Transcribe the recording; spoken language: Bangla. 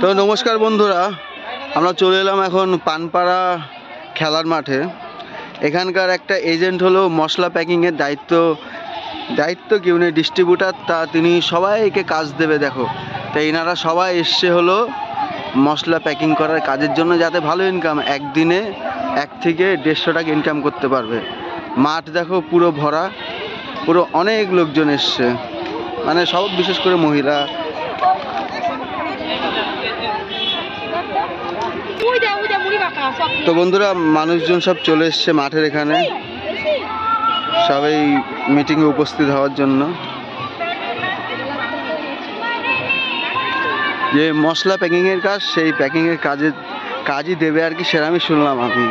তো নমস্কার বন্ধুরা, আমরা চলে এলাম এখন পানপাড়া খেলার মাঠে। এখানকার একটা এজেন্ট হলো মশলা প্যাকিংয়ের দায়িত্ব কি উনি ডিস্ট্রিবিউটার, তা তিনি সবাইকে কাজ দেবে। দেখো, তাই এনারা সবাই এসছে হলো মশলা প্যাকিং করার কাজের জন্য, যাতে ভালো ইনকাম, একদিনে 1 থেকে 150 টাকা ইনকাম করতে পারবে। মাঠ দেখো পুরো ভরা, পুরো অনেক লোকজন এসছে, মানে সব বিশেষ করে মহিলা। তো বন্ধুরা, মানুষজন সব চলে এসছে মাঠের এখানে, সবাই মিটিংয়ে উপস্থিত হওয়ার জন্য। যে মশলা প্যাকিংয়ের কাজ, সেই প্যাকিংয়ের কাজই দেবে আর কি, সেটা আমি শুনলাম আমি।